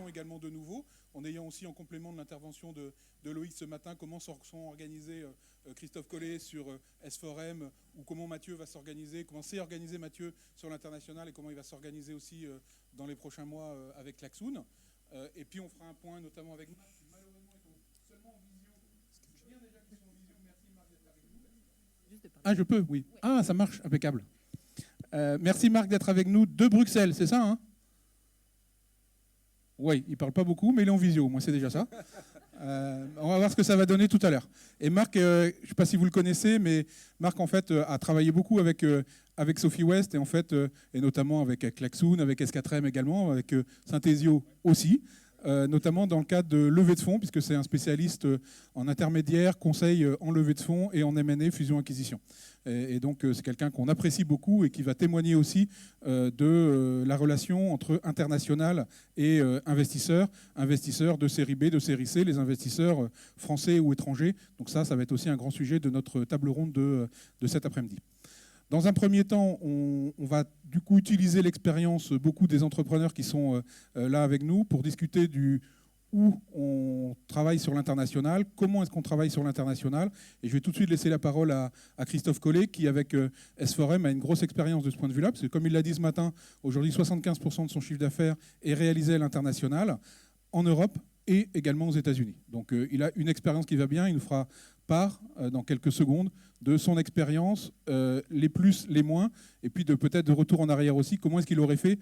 propositions également de nouveau, en ayant aussi en complément de l'intervention de Loïc ce matin, comment sont organisés Christophe Collet sur S4M, ou comment Mathieu va s'organiser, comment s'est organisé Mathieu sur l'international et comment il va s'organiser aussi dans les prochains mois avec Klaxoon. Et puis on fera un point notamment avec Marc, qui malheureusement est seulement en visio. Bien déjà qu'ils sont en visio, merci Marc d'être avec nous. Ah, je peux, oui. Ah, ça marche, impeccable. Merci Marc d'être avec nous de Bruxelles, c'est ça, hein? Oui, il ne parle pas beaucoup, mais il est en visio, moi c'est déjà ça. On va voir ce que ça va donner tout à l'heure. Et Marc, je ne sais pas si vous le connaissez, mais Marc en fait a travaillé beaucoup avec Sophie West et en fait et notamment avec Klaxoon, avec S4M également, avec Synthesio aussi, notamment dans le cadre de levée de fonds, puisque c'est un spécialiste en intermédiaire, conseil en levée de fonds et en M&A, fusion-acquisition. Et donc c'est quelqu'un qu'on apprécie beaucoup et qui va témoigner aussi de la relation entre international et investisseurs de série B, de série C, les investisseurs français ou étrangers. Donc ça va être aussi un grand sujet de notre table ronde de cet après-midi. Dans un premier temps, on va du coup utiliser l'expérience beaucoup des entrepreneurs qui sont là avec nous pour discuter où on travaille sur l'international, comment est-ce qu'on travaille sur l'international. Et je vais tout de suite laisser la parole à Christophe Collet, qui avec S4M a une grosse expérience de ce point de vue-là, parce que comme il l'a dit ce matin, aujourd'hui 75% de son chiffre d'affaires est réalisé à l'international, en Europe et également aux États-Unis. Donc il a une expérience qui va bien, il nous fera part dans quelques secondes de son expérience, les plus, les moins, et puis peut-être de retour en arrière aussi, comment est-ce qu'il aurait fait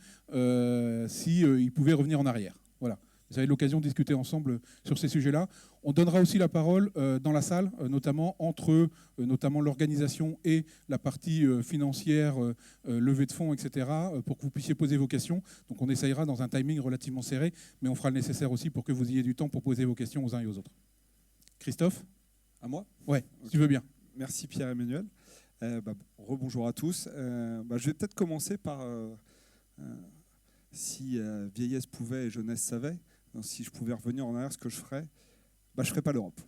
s'il pouvait revenir en arrière. Voilà. Vous avez l'occasion de discuter ensemble sur ces sujets-là. On donnera aussi la parole dans la salle, notamment entre notamment l'organisation et la partie financière, levée de fonds, etc., pour que vous puissiez poser vos questions. Donc on essayera dans un timing relativement serré, mais on fera le nécessaire aussi pour que vous ayez du temps pour poser vos questions aux uns et aux autres. Christophe ? À moi ? Ouais, si tu veux bien. Merci Pierre-Emmanuel. Rebonjour à tous. Je vais peut-être commencer par si vieillesse pouvait et jeunesse savait. Donc, si je pouvais revenir en arrière, ce que je ferais, je ne ferais pas l'Europe.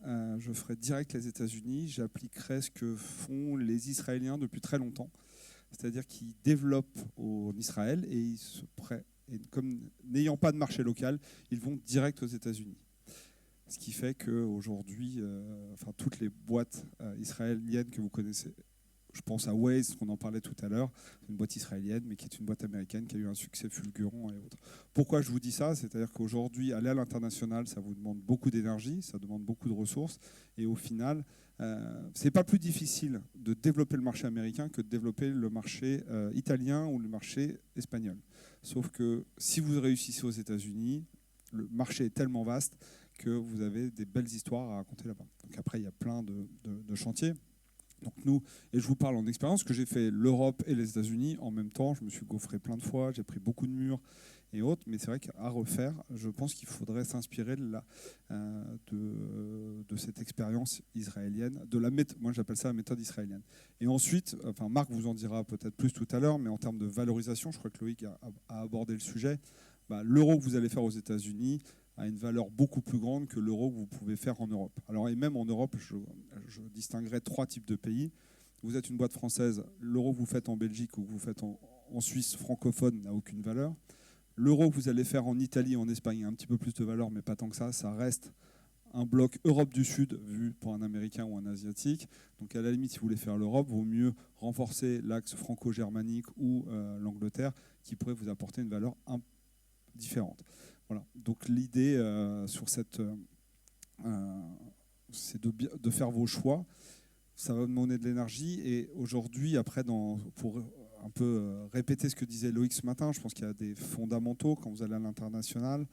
Je ferais direct les États-Unis. J'appliquerais ce que font les Israéliens depuis très longtemps. C'est-à-dire qu'ils développent en Israël et comme n'ayant pas de marché local, ils vont direct aux États-Unis. Ce qui fait qu'aujourd'hui, toutes les boîtes israéliennes que vous connaissez, je pense à Waze, qu'on en parlait tout à l'heure, une boîte israélienne, mais qui est une boîte américaine, qui a eu un succès fulgurant et autres. Pourquoi je vous dis ça ? C'est-à-dire qu'aujourd'hui, aller à l'international, ça vous demande beaucoup d'énergie, ça demande beaucoup de ressources, et au final, ce n'est pas plus difficile de développer le marché américain que de développer le marché italien ou le marché espagnol. Sauf que si vous réussissez aux États-Unis, le marché est tellement vaste que vous avez des belles histoires à raconter là-bas. Donc après, il y a plein de chantiers. Donc nous, et je vous parle en expérience, que j'ai fait l'Europe et les États-Unis en même temps. Je me suis gaufré plein de fois, j'ai pris beaucoup de murs et autres. Mais c'est vrai qu'à refaire, je pense qu'il faudrait s'inspirer de cette expérience israélienne. Moi, j'appelle ça la méthode israélienne. Et ensuite, Marc vous en dira peut-être plus tout à l'heure, mais en termes de valorisation, je crois que Loïc a abordé le sujet. L'euro que vous allez faire aux États-Unis a une valeur beaucoup plus grande que l'euro que vous pouvez faire en Europe. Alors, et même en Europe, je distinguerai 3 types de pays. Vous êtes une boîte française, l'euro que vous faites en Belgique ou que vous faites en Suisse francophone n'a aucune valeur. L'euro que vous allez faire en Italie et en Espagne a un petit peu plus de valeur, mais pas tant que ça. Ça reste un bloc Europe du Sud, vu pour un Américain ou un Asiatique. Donc à la limite, si vous voulez faire l'Europe, il vaut mieux renforcer l'axe franco-germanique ou l'Angleterre, qui pourrait vous apporter une valeur différente. Voilà. Donc l'idée c'est de faire vos choix. Ça va demander de l'énergie. Et aujourd'hui, après, pour un peu répéter ce que disait Loïc ce matin, je pense qu'il y a des fondamentaux. Quand vous allez à l'international,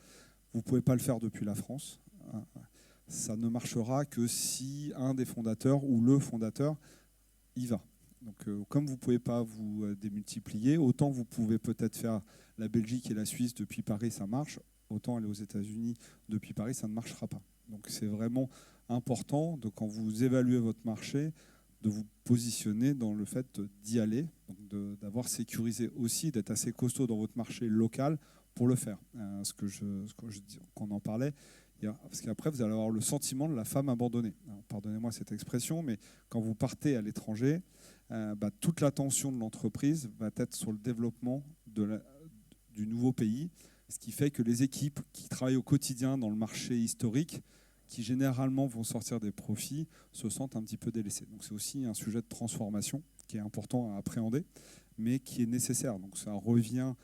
vous ne pouvez pas le faire depuis la France. Ça ne marchera que si un des fondateurs ou le fondateur y va. Donc, comme vous ne pouvez pas vous démultiplier, autant vous pouvez peut-être faire la Belgique et la Suisse depuis Paris, ça marche. Autant aller aux États-Unis depuis Paris, ça ne marchera pas. Donc c'est vraiment important, quand vous évaluez votre marché, de vous positionner dans le fait d'y aller, d'avoir sécurisé aussi, d'être assez costaud dans votre marché local pour le faire. Qu'on en parlait, parce qu'après vous allez avoir le sentiment de la femme abandonnée. Alors, pardonnez-moi cette expression, mais quand vous partez à l'étranger, toute l'attention de l'entreprise va être sur le développement du nouveau pays. Ce qui fait que les équipes qui travaillent au quotidien dans le marché historique, qui généralement vont sortir des profits, se sentent un petit peu délaissées. Donc c'est aussi un sujet de transformation qui est important à appréhender, mais qui est nécessaire. Donc ça revient,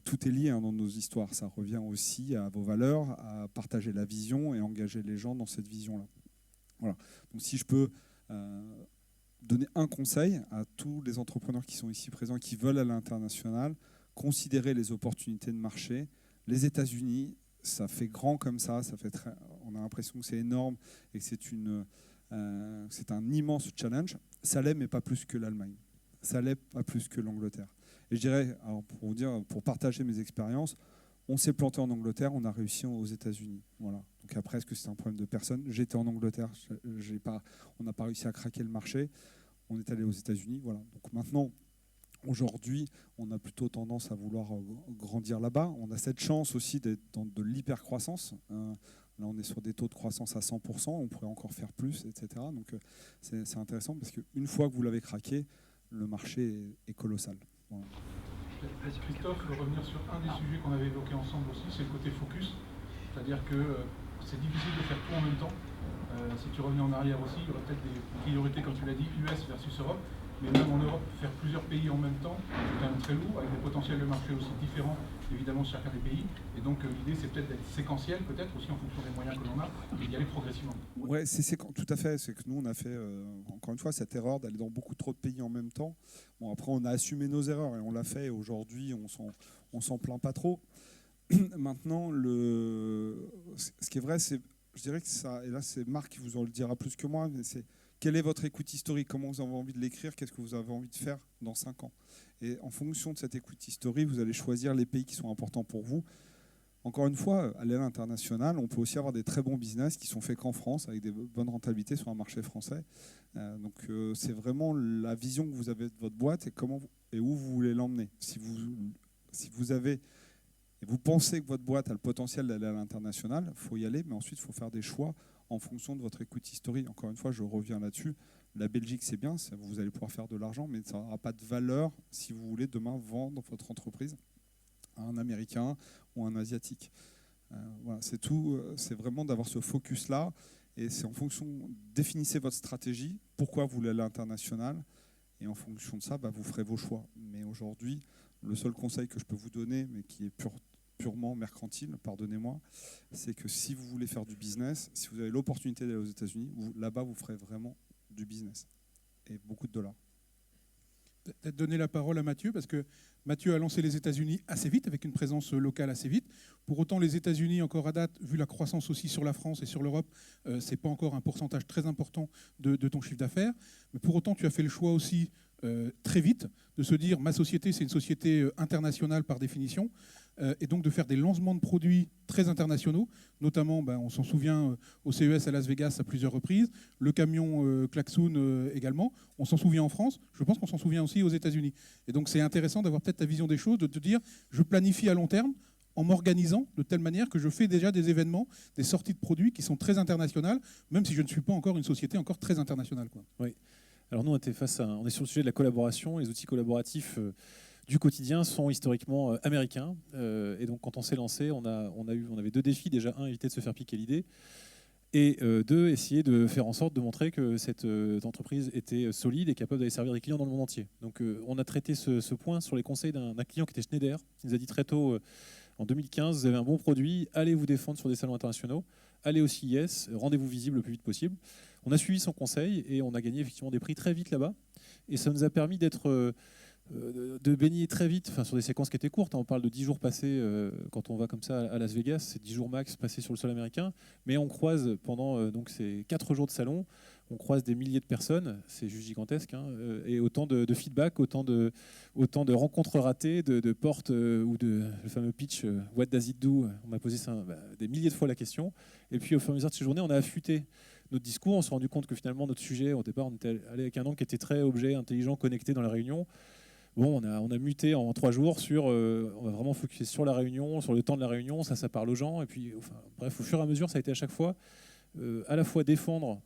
tout est lié dans nos histoires, ça revient aussi à vos valeurs, à partager la vision et engager les gens dans cette vision-là. Voilà. Donc si je peux donner un conseil à tous les entrepreneurs qui sont ici présents, qui veulent aller à l'international, considérer les opportunités de marché. Les États-Unis, ça fait grand comme ça, on a l'impression que c'est énorme et que c'est un immense challenge. Ça l'est, mais pas plus que l'Allemagne. Ça l'est, pas plus que l'Angleterre. Et je dirais, alors pour partager mes expériences, on s'est planté en Angleterre, on a réussi aux États-Unis. Voilà. Donc après, est-ce que c'est un problème de personne? J'étais en Angleterre, on n'a pas réussi à craquer le marché. On est allé aux États-Unis. Voilà. Donc maintenant, aujourd'hui, on a plutôt tendance à vouloir grandir là-bas. On a cette chance aussi d'être dans de l'hypercroissance. Là, on est sur des taux de croissance à 100%. On pourrait encore faire plus, etc. Donc c'est intéressant parce qu'une fois que vous l'avez craqué, le marché est colossal. Voilà. Christophe, revenir sur un des sujets qu'on avait évoqué ensemble aussi, c'est le côté focus. C'est-à-dire que c'est difficile de faire tout en même temps. Si tu revenais en arrière aussi, il y aurait peut-être des priorités, comme tu l'as dit, US versus Europe. Mais même en Europe, faire plusieurs pays en même temps, c'est quand même très lourd, avec des potentiels de marché aussi différents, évidemment, de chacun des pays. Et donc, l'idée, c'est peut-être d'être séquentiel, peut-être aussi en fonction des moyens que l'on a, et d'y aller progressivement. Oui, tout à fait. C'est que nous, on a fait, encore une fois, cette erreur d'aller dans beaucoup trop de pays en même temps. Bon, après, on a assumé nos erreurs et on l'a fait. Et aujourd'hui, on s'en plaint pas trop. Maintenant, ce qui est vrai, c'est, je dirais que ça, et là, c'est Marc qui vous en le dira plus que moi, mais c'est quelle est votre écoute historique? Comment vous avez envie de l'écrire? Qu'est-ce que vous avez envie de faire dans 5 ans? Et en fonction de cette écoute historique, vous allez choisir les pays qui sont importants pour vous. Encore une fois, à l'international, on peut aussi avoir des très bons business qui sont faits qu'en France, avec des bonnes rentabilités sur un marché français. Donc c'est vraiment la vision que vous avez de votre boîte et où vous voulez l'emmener. Si vous avez... Et vous pensez que votre boîte a le potentiel d'aller à l'international, il faut y aller, mais ensuite il faut faire des choix en fonction de votre écoute historique. Encore une fois, je reviens là-dessus. La Belgique, c'est bien, vous allez pouvoir faire de l'argent, mais ça n'aura pas de valeur si vous voulez demain vendre votre entreprise à un Américain ou un Asiatique. Voilà, c'est tout. C'est vraiment d'avoir ce focus-là. Et c'est en fonction, définissez votre stratégie, pourquoi vous voulez aller à l'international, et en fonction de ça, vous ferez vos choix. Mais aujourd'hui, le seul conseil que je peux vous donner, mais qui est purement mercantile, pardonnez-moi, c'est que si vous voulez faire du business, si vous avez l'opportunité d'aller aux États-Unis, là-bas, vous ferez vraiment du business et beaucoup de dollars. Peut-être donner la parole à Mathieu, parce que Mathieu a lancé les États-Unis assez vite, avec une présence locale assez vite. Pour autant, les États-Unis, encore à date, vu la croissance aussi sur la France et sur l'Europe, ce n'est pas encore un pourcentage très important de ton chiffre d'affaires. Mais pour autant, tu as fait le choix aussi très vite de se dire ma société, c'est une société internationale par définition, et donc de faire des lancements de produits très internationaux, notamment, on s'en souvient, au CES à Las Vegas à plusieurs reprises, le camion Klaxoon également, on s'en souvient en France, je pense qu'on s'en souvient aussi aux États-Unis. Et donc c'est intéressant d'avoir peut-être ta vision des choses, de te dire je planifie à long terme en m'organisant de telle manière que je fais déjà des événements, des sorties de produits qui sont très internationales, même si je ne suis pas encore une société encore très internationale, quoi. Oui. Alors nous, on est sur le sujet de la collaboration. Les outils collaboratifs du quotidien sont historiquement américains. Et donc, quand on s'est lancé, on avait 2 défis. Déjà, 1, éviter de se faire piquer l'idée. Et 2, essayer de faire en sorte de montrer que cette entreprise était solide et capable d'aller servir des clients dans le monde entier. Donc, on a traité ce point sur les conseils d'un client qui était Schneider, qui nous a dit très tôt, en 2015, vous avez un bon produit, allez vous défendre sur des salons internationaux, allez au CIS, rendez-vous visible le plus vite possible. On a suivi son conseil et on a gagné effectivement des prix très vite là-bas. Et ça nous a permis de baigner très vite, sur des séquences qui étaient courtes. On parle de 10 jours passés quand on va comme ça à Las Vegas, c'est 10 jours max passés sur le sol américain. Mais on croise pendant donc ces 4 jours de salon, on croise des milliers de personnes, c'est juste gigantesque, hein, et autant de feedback, autant de rencontres ratées, de portes ou le fameux pitch « What does it do ?» On m'a posé ça des milliers de fois la question. Et puis au fur et à mesure de ces journées, on a affûté notre discours, on s'est rendu compte que finalement notre sujet, au départ, on était allé avec un angle qui était très objet, intelligent, connecté dans la réunion. Bon, on a muté en 3 jours sur, on va vraiment focuser sur la réunion, sur le temps de la réunion, ça parle aux gens. Et puis, bref, au fur et à mesure, ça a été à chaque fois à la fois défendre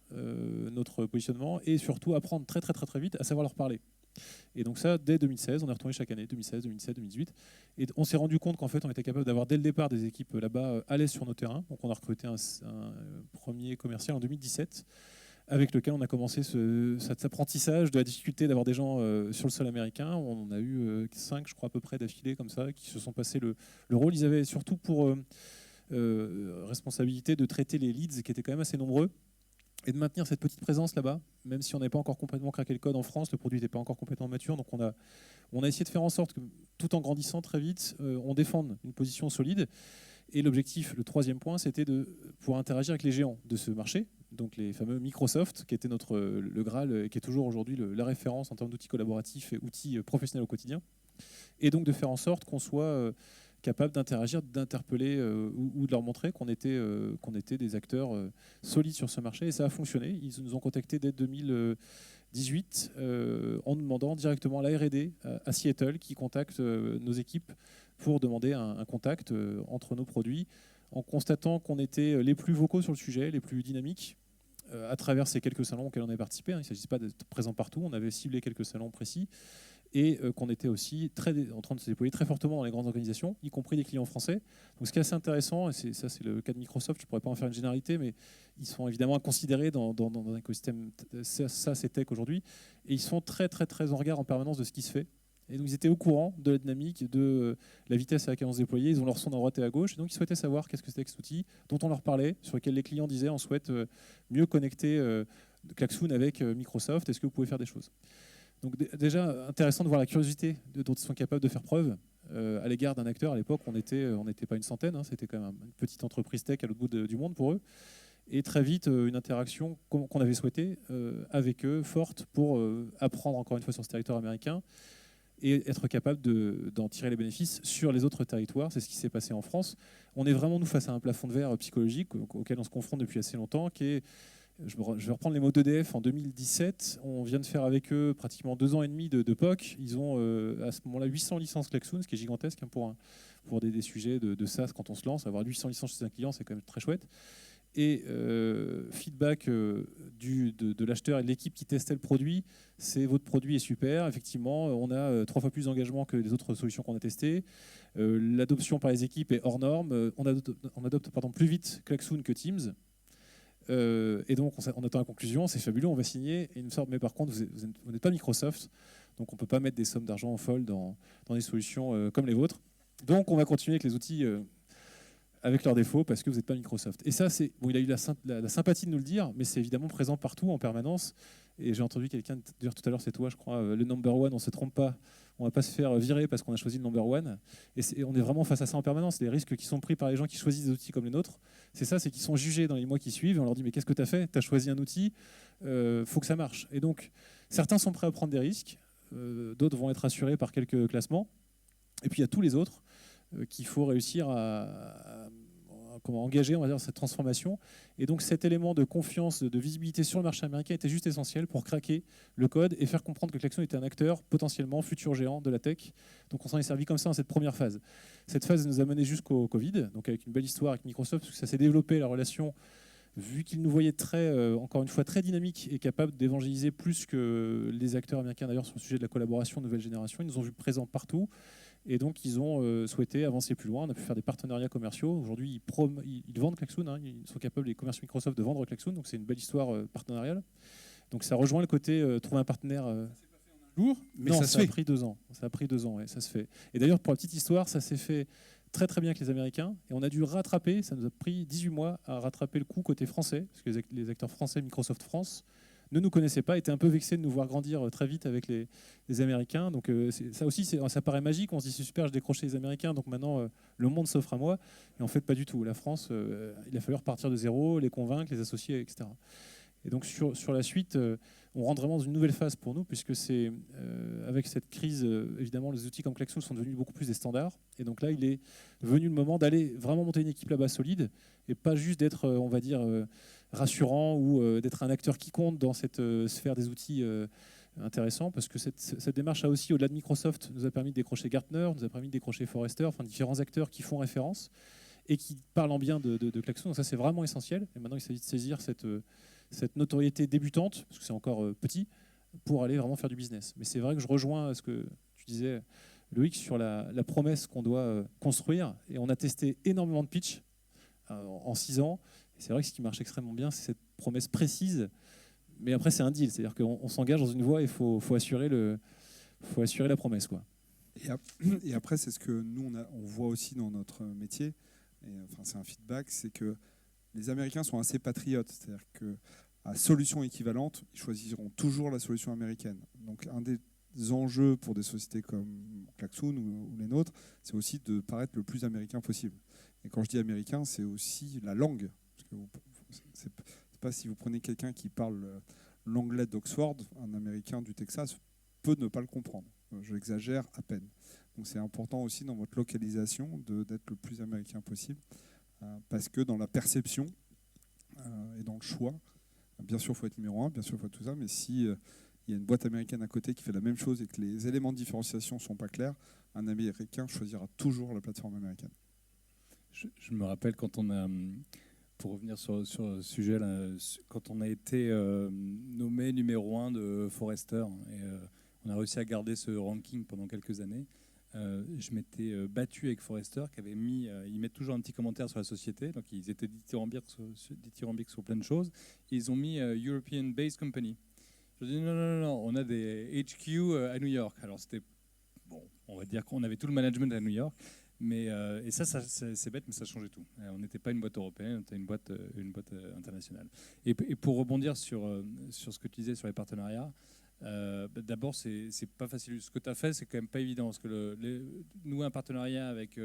notre positionnement et surtout apprendre très très très très vite à savoir leur parler. Et donc ça, dès 2016, on est retourné chaque année, 2016, 2017, 2018. Et on s'est rendu compte qu'en fait, on était capable d'avoir dès le départ des équipes là-bas à l'aise sur nos terrains. Donc on a recruté un premier commercial en 2017, avec lequel on a commencé cet apprentissage de la difficulté d'avoir des gens sur le sol américain. On a eu 5, je crois, à peu près d'affilée comme ça, qui se sont passés le rôle. Ils avaient surtout pour responsabilité de traiter les leads, qui étaient quand même assez nombreux, et de maintenir cette petite présence là-bas, même si on n'avait pas encore complètement craqué le code en France, le produit n'était pas encore complètement mature, donc on a essayé de faire en sorte que, tout en grandissant très vite, on défende une position solide. Et l'objectif, le troisième point, c'était de pouvoir interagir avec les géants de ce marché, donc les fameux Microsoft, qui était le Graal, et qui est toujours aujourd'hui la référence en termes d'outils collaboratifs et outils professionnels au quotidien, et donc de faire en sorte qu'on soit capable d'interagir, d'interpeller ou de leur montrer qu'on était des acteurs solides sur ce marché. Et ça a fonctionné. Ils nous ont contactés dès 2018 en nous demandant directement à la R&D à Seattle qui contacte nos équipes pour demander un contact entre nos produits, en constatant qu'on était les plus vocaux sur le sujet, les plus dynamiques, à travers ces quelques salons auxquels on avait participé. Il ne s'agissait pas d'être présent partout, on avait ciblé quelques salons précis, et qu'on était aussi en train de se déployer très fortement dans les grandes organisations, y compris des clients français. Donc ce qui est assez intéressant, et ça c'est le cas de Microsoft, je ne pourrais pas en faire une généralité, mais ils sont évidemment à considérer dans un écosystème SaaS et tech aujourd'hui, et ils sont très très très en regard en permanence de ce qui se fait. Et donc ils étaient au courant de la dynamique, de la vitesse à laquelle on se déployait, ils ont leur son à droite et à gauche, et donc ils souhaitaient savoir qu'est-ce que c'était que cet outil dont on leur parlait, sur lequel les clients disaient on souhaite mieux connecter Klaxoon avec Microsoft, est-ce que vous pouvez faire des choses? Donc déjà, intéressant de voir la curiosité dont ils sont capables de faire preuve à l'égard d'un acteur. À l'époque, on n'était pas une centaine, hein, c'était quand même une petite entreprise tech à l'autre bout du monde pour eux. Et très vite, une interaction qu'on avait souhaitée avec eux, forte, pour apprendre encore une fois sur ce territoire américain et être capable d'en tirer les bénéfices sur les autres territoires. C'est ce qui s'est passé en France. On est vraiment, nous, face à un plafond de verre psychologique auquel on se confronte depuis assez longtemps, qui est... Je vais reprendre les mots d'EDF en 2017. On vient de faire avec eux pratiquement 2 ans et demi de POC. Ils ont à ce moment-là 800 licences Klaxoon, ce qui est gigantesque hein, pour des sujets de SaaS quand on se lance. Avoir 800 licences chez un client, c'est quand même très chouette. Et feedback de l'acheteur et de l'équipe qui testait le produit, c'est votre produit est super. Effectivement, on a 3 fois plus d'engagement que les autres solutions qu'on a testées. L'adoption par les équipes est hors norme. On adopte plus vite Klaxoon que Teams. Et donc on attend la conclusion, c'est fabuleux, on va signer. Et il me semble, mais par contre, vous n'êtes pas Microsoft, donc on ne peut pas mettre des sommes d'argent folles dans des solutions comme les vôtres. Donc on va continuer avec les outils avec leurs défauts parce que vous n'êtes pas Microsoft. Et ça, il a eu la sympathie de nous le dire, mais c'est évidemment présent partout en permanence. Et j'ai entendu quelqu'un dire tout à l'heure, c'est toi, je crois, le number one, on ne se trompe pas. On ne va pas se faire virer parce qu'on a choisi le number one. Et on est vraiment face à ça en permanence. Les risques qui sont pris par les gens qui choisissent des outils comme les nôtres, c'est qu'ils sont jugés dans les mois qui suivent. Et on leur dit, mais qu'est-ce que tu as fait? Tu as choisi un outil, faut que ça marche. Et donc, certains sont prêts à prendre des risques, d'autres vont être assurés par quelques classements. Et puis, il y a tous les autres qu'il faut réussir à engager, on va dire, cette transformation. Et donc cet élément de confiance, de visibilité sur le marché américain était juste essentiel pour craquer le code et faire comprendre que Klaxoon était un acteur potentiellement futur géant de la tech. Donc on s'en est servi comme ça dans cette première phase. Cette phase nous a mené jusqu'au Covid, donc avec une belle histoire avec Microsoft, parce que ça s'est développé, la relation, vu qu'ils nous voyaient encore une fois, très dynamiques et capables d'évangéliser plus que les acteurs américains d'ailleurs sur le sujet de la collaboration nouvelle génération. Ils nous ont vus présents partout. Et donc, ils ont souhaité avancer plus loin. On a pu faire des partenariats commerciaux. Aujourd'hui, ils vendent Klaxoon. Hein. Ils sont capables, les commerciaux Microsoft, de vendre Klaxoon. Donc, c'est une belle histoire partenariale. Donc, ça rejoint le côté trouver un partenaire. Jour, mais non, ça se fait. A pris 2 ans. Ça a pris 2 ans, ouais, ça se fait. Et d'ailleurs, pour la petite histoire, ça s'est fait très très bien avec les Américains. Et on a dû rattraper, ça nous a pris 18 mois à rattraper le coup côté français, parce que les acteurs français, Microsoft France, ne nous connaissaient pas, étaient un peu vexés de nous voir grandir très vite avec les Américains. Donc ça aussi, ça paraît magique. On se dit c'est super, je décrochais les Américains, donc maintenant le monde s'offre à moi. Et en fait, pas du tout. La France, il a fallu repartir de zéro, les convaincre, les associer, etc. Et donc sur la suite, on rentre vraiment dans une nouvelle phase pour nous, puisque c'est avec cette crise, évidemment, les outils comme Klaxoon sont devenus beaucoup plus des standards. Et donc là, il est venu le moment d'aller vraiment monter une équipe là-bas solide, et pas juste d'être, on va dire, rassurant ou d'être un acteur qui compte dans cette sphère des outils intéressants, parce que cette démarche a aussi, au-delà de Microsoft, nous a permis de décrocher Gartner, nous a permis de décrocher Forrester, enfin différents acteurs qui font référence. et qui parlent en bien de Klaxoon. Donc ça, c'est vraiment essentiel. Et maintenant, il s'agit de saisir cette notoriété débutante, parce que c'est encore petit, pour aller vraiment faire du business. Mais c'est vrai que je rejoins ce que tu disais, Loïc, sur la promesse qu'on doit construire. Et on a testé énormément de pitch en 6 ans. Et c'est vrai que ce qui marche extrêmement bien, c'est cette promesse précise. Mais après, c'est un deal. C'est-à-dire qu'on s'engage dans une voie et il faut assurer la promesse, quoi. Et après, c'est ce que nous, on voit aussi dans notre métier. Et, enfin, c'est un feedback, c'est que les Américains sont assez patriotes. C'est-à-dire qu'à solution équivalente, ils choisiront toujours la solution américaine. Donc, un des enjeux pour des sociétés comme Klaxoon ou les nôtres, c'est aussi de paraître le plus américain possible. Et quand je dis américain, c'est aussi la langue. Parce que c'est pas si vous prenez quelqu'un qui parle l'anglais d'Oxford, un Américain du Texas peut ne pas le comprendre. Je l'exagère à peine. Donc c'est important aussi dans votre localisation d'être le plus américain possible, parce que dans la perception et dans le choix, bien sûr il faut être numéro 1, bien sûr il faut tout ça, mais si il y a une boîte américaine à côté qui fait la même chose et que les éléments de différenciation ne sont pas clairs, un Américain choisira toujours la plateforme américaine. Je me rappelle quand on a, pour revenir sur le sujet, là, quand on a été nommé numéro 1 de Forrester, et on a réussi à garder ce ranking pendant quelques années. Je m'étais battu avec Forrester, qui avait mis, ils mettent toujours un petit commentaire sur la société, donc ils étaient dithyrambiques sur plein de choses. Ils ont mis European Based Company. Je dis non, on a des HQ à New York. Alors c'était, bon, on va dire qu'on avait tout le management à New York, mais et ça c'est bête, mais ça changeait tout. On n'était pas une boîte européenne, on était une boîte internationale. Et pour rebondir sur ce que tu disais sur les partenariats, d'abord, c'est pas facile. Ce que tu as fait, c'est quand même pas évident. Parce que nous, un partenariat avec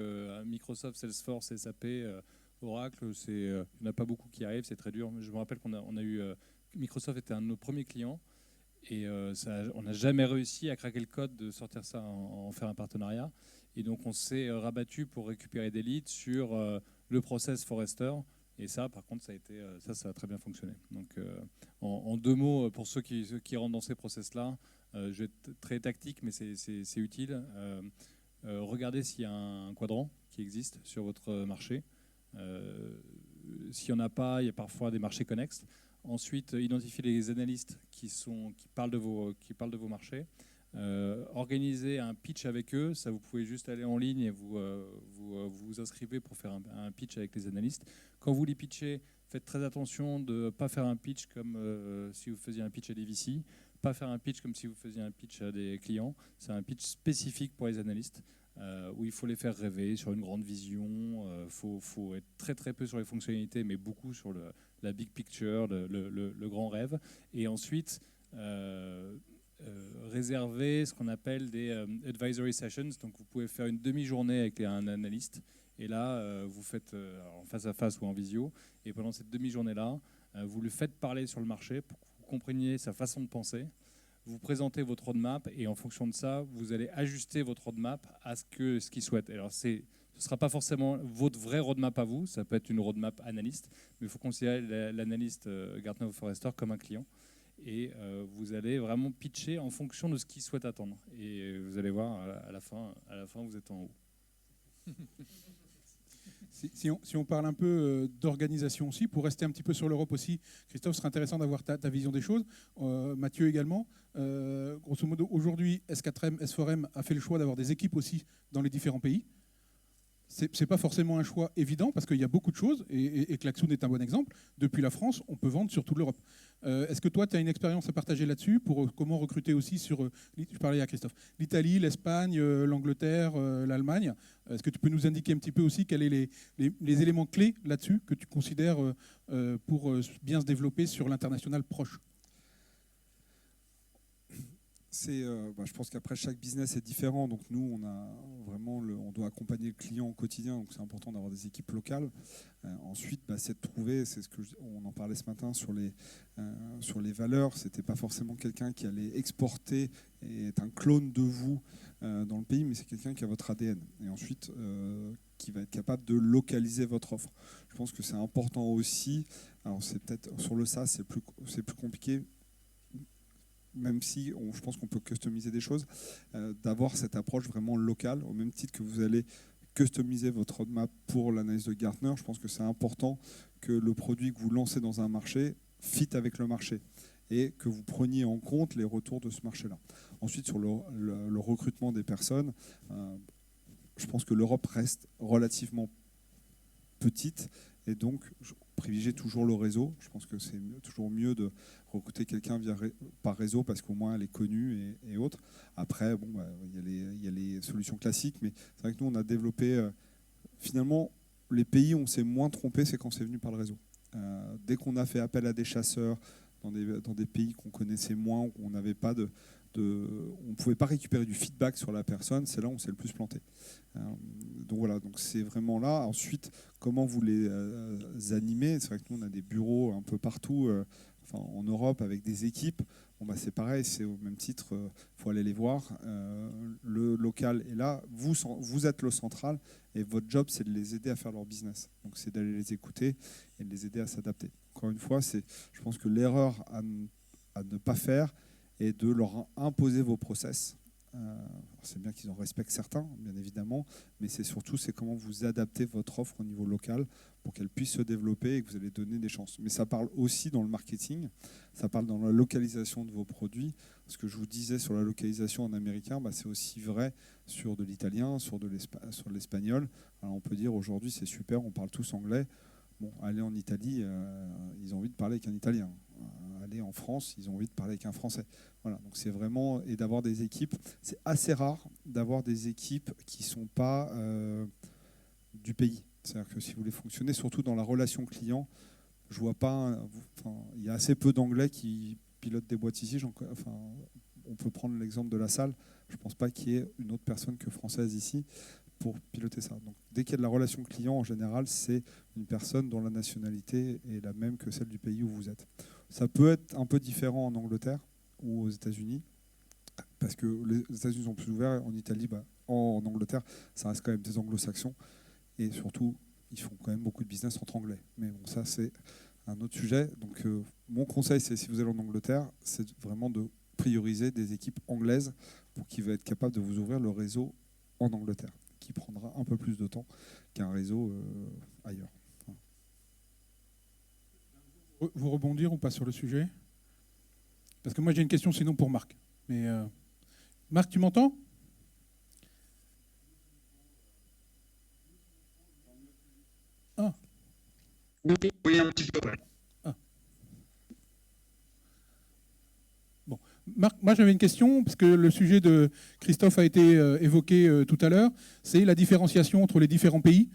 Microsoft, Salesforce, SAP, Oracle, il n'y en a pas beaucoup qui arrivent, c'est très dur. Je me rappelle qu'on a eu. Microsoft était un de nos premiers clients et on n'a jamais réussi à craquer le code de sortir ça, en faire un partenariat. Et donc, on s'est rabattu pour récupérer des leads sur le process Forrester. Et ça, par contre, ça a très bien fonctionné. Donc, en 2 mots, pour ceux qui rentrent dans ces process-là, je vais être très tactique, mais c'est utile. Regardez s'il y a un quadrant qui existe sur votre marché. S'il n'y en a pas, il y a parfois des marchés connexes. Ensuite, identifiez les analystes qui parlent de vos marchés. Organisez un pitch avec eux. Ça, vous pouvez juste aller en ligne et vous inscrivez pour faire un pitch avec les analystes. Quand vous les pitchez, faites très attention de ne pas faire un pitch comme si vous faisiez un pitch à des VC, pas faire un pitch comme si vous faisiez un pitch à des clients. C'est un pitch spécifique pour les analystes où il faut les faire rêver sur une grande vision. Faut être très très peu sur les fonctionnalités, mais beaucoup sur la big picture, le grand rêve. Et ensuite, réserver ce qu'on appelle des advisory sessions. Donc vous pouvez faire une demi-journée avec un analyste. Et là, vous faites en face à face ou en visio. Et pendant cette demi-journée-là, vous le faites parler sur le marché pour que vous compreniez sa façon de penser. Vous présentez votre roadmap et en fonction de ça, vous allez ajuster votre roadmap à ce qu'il souhaite. Alors, ce ne sera pas forcément votre vrai roadmap à vous. Ça peut être une roadmap analyste. Mais il faut considérer l'analyste Gartner Forrester comme un client. Et vous allez vraiment pitcher en fonction de ce qu'il souhaite attendre. Et vous allez voir, à la fin vous êtes en haut. Si on parle un peu d'organisation aussi, pour rester un petit peu sur l'Europe aussi, Christophe, ce serait intéressant d'avoir ta vision des choses. Mathieu également. Grosso modo, aujourd'hui, S4M, S4M a fait le choix d'avoir des équipes aussi dans les différents pays. C'est pas forcément un choix évident parce qu'il y a beaucoup de choses et Klaxoon est un bon exemple. Depuis la France, on peut vendre sur toute l'Europe. Est-ce que toi, tu as une expérience à partager là-dessus pour comment recruter aussi sur, je parlais à Christophe, l'Italie, l'Espagne, l'Angleterre, l'Allemagne. Est-ce que tu peux nous indiquer un petit peu aussi quels sont les éléments clés là-dessus que tu considères pour bien se développer sur l'international proche? Je pense qu'après chaque business est différent, donc nous on doit accompagner le client au quotidien, donc c'est important d'avoir des équipes locales. Ensuite, c'est de trouver, on en parlait ce matin sur les valeurs. C'était pas forcément quelqu'un qui allait exporter et être un clone de vous dans le pays, mais c'est quelqu'un qui a votre ADN et ensuite qui va être capable de localiser votre offre. Je pense que c'est important aussi. Alors c'est peut-être sur le SaaS c'est plus compliqué. Même si je pense qu'on peut customiser des choses, d'avoir cette approche vraiment locale, au même titre que vous allez customisez votre roadmap pour l'analyse de Gartner. Je pense que c'est important que le produit que vous lancez dans un marché fit avec le marché et que vous preniez en compte les retours de ce marché-là. Ensuite, sur le recrutement des personnes, je pense que l'Europe reste relativement petite et donc je privilégie toujours le réseau. Je pense que c'est toujours mieux de recruter quelqu'un par réseau parce qu'au moins elle est connue et autres. Après, bon, il y a les solutions classiques, mais c'est vrai que nous, on a développé... finalement, les pays où on s'est moins trompé, c'est quand c'est venu par le réseau. Dès qu'on a fait appel à des chasseurs dans des pays qu'on connaissait moins, où on n'avait pas on ne pouvait pas récupérer du feedback sur la personne, c'est là où on s'est le plus planté. Donc voilà, donc c'est vraiment là. Ensuite, comment vous les animez? C'est vrai que nous, on a des bureaux un peu partout en Europe avec des équipes. Bon, bah, c'est pareil, c'est au même titre, il faut aller les voir. Le local est là, vous êtes le central et votre job, c'est de les aider à faire leur business. Donc c'est d'aller les écouter et de les aider à s'adapter. Encore une fois, je pense que l'erreur à ne pas faire est de leur imposer vos process. C'est bien qu'ils en respectent certains, bien évidemment, mais c'est comment vous adaptez votre offre au niveau local pour qu'elle puisse se développer et que vous allez donner des chances. Mais ça parle aussi dans le marketing, ça parle dans la localisation de vos produits. Ce que je vous disais sur la localisation en américain, c'est aussi vrai sur de l'italien, sur de l'espagnol. Alors on peut dire aujourd'hui c'est super, on parle tous anglais. Bon, aller en Italie, ils ont envie de parler avec un Italien. Aller en France, ils ont envie de parler avec un Français. Voilà, donc c'est vraiment... Et d'avoir des équipes... C'est assez rare d'avoir des équipes qui ne sont pas du pays. C'est-à-dire que si vous voulez fonctionner, surtout dans la relation client, je vois pas... il y a assez peu d'Anglais qui pilotent des boîtes ici. On peut prendre l'exemple de la salle. Je ne pense pas qu'il y ait une autre personne que française ici pour piloter ça. Donc, dès qu'il y a de la relation client, en général, c'est une personne dont la nationalité est la même que celle du pays où vous êtes. Ça peut être un peu différent en Angleterre ou aux États-Unis, parce que les États-Unis sont plus ouverts. En Italie, en Angleterre, ça reste quand même des anglo-saxons. Et surtout, ils font quand même beaucoup de business entre anglais. Mais bon, ça, c'est un autre sujet. Donc, mon conseil, c'est si vous allez en Angleterre, c'est vraiment de prioriser des équipes anglaises pour qu'ils vont être capables de vous ouvrir le réseau en Angleterre, qui prendra un peu plus de temps qu'un réseau ailleurs. Vous rebondir ou pas sur le sujet? Parce que moi j'ai une question sinon pour Marc. Mais Marc, tu m'entends? Ah. Oui, un petit peu, ouais. Ah. Bon. Marc, moi j'avais une question, parce que le sujet de Christophe a été évoqué tout à l'heure, c'est la différenciation entre les différents pays.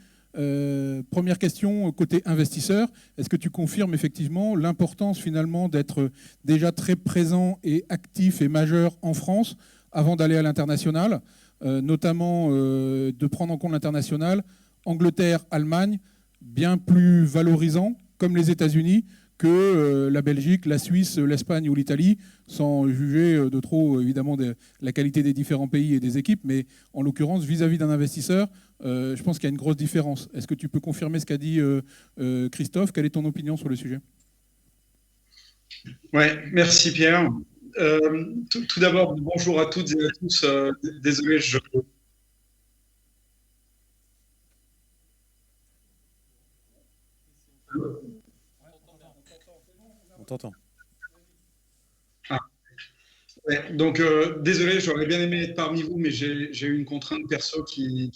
Première question, côté investisseur, est-ce que tu confirmes effectivement l'importance finalement d'être déjà très présent et actif et majeur en France avant d'aller à l'international, notamment de prendre en compte l'international, Angleterre, Allemagne, bien plus valorisant, comme les États-Unis, que la Belgique, la Suisse, l'Espagne ou l'Italie, sans juger de trop évidemment de la qualité des différents pays et des équipes, mais en l'occurrence vis-à-vis d'un investisseur, je pense qu'il y a une grosse différence. Est-ce que tu peux confirmer ce qu'a dit Christophe? Quelle est ton opinion sur le sujet? Ouais, merci Pierre. Tout d'abord, bonjour à toutes et à tous. Désolé, On t'entend. Ah. Ouais, donc, désolé, j'aurais bien aimé être parmi vous, mais j'ai eu une contrainte perso qui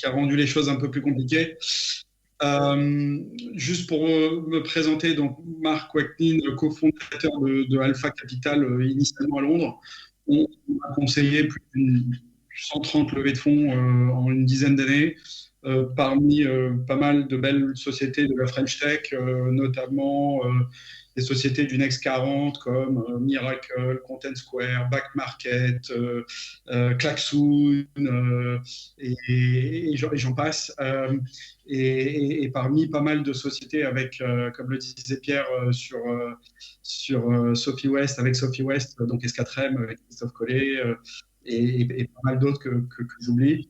a rendu les choses un peu plus compliquées. Juste pour me présenter, donc Marc Wacknin, cofondateur de Alpha Capital, initialement à Londres. On a conseillé plus de 130 levées de fonds en une dizaine d'années, parmi pas mal de belles sociétés de la French Tech, notamment des sociétés du Next 40 comme Miracle, Content Square, Back Market, Klaxoon, et j'en passe. Et parmi pas mal de sociétés avec, comme le disait Pierre, sur Sophie West, avec Sophie West, donc S4M, avec Christophe Collet, et pas mal d'autres que j'oublie.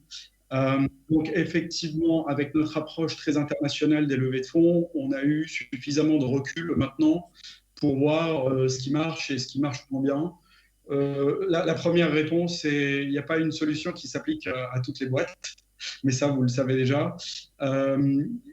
Donc effectivement, avec notre approche très internationale des levées de fonds, on a eu suffisamment de recul maintenant pour voir ce qui marche et ce qui marche moins bien. La première réponse, c'est il n'y a pas une solution qui s'applique à toutes les boîtes. mais ça, vous le savez déjà.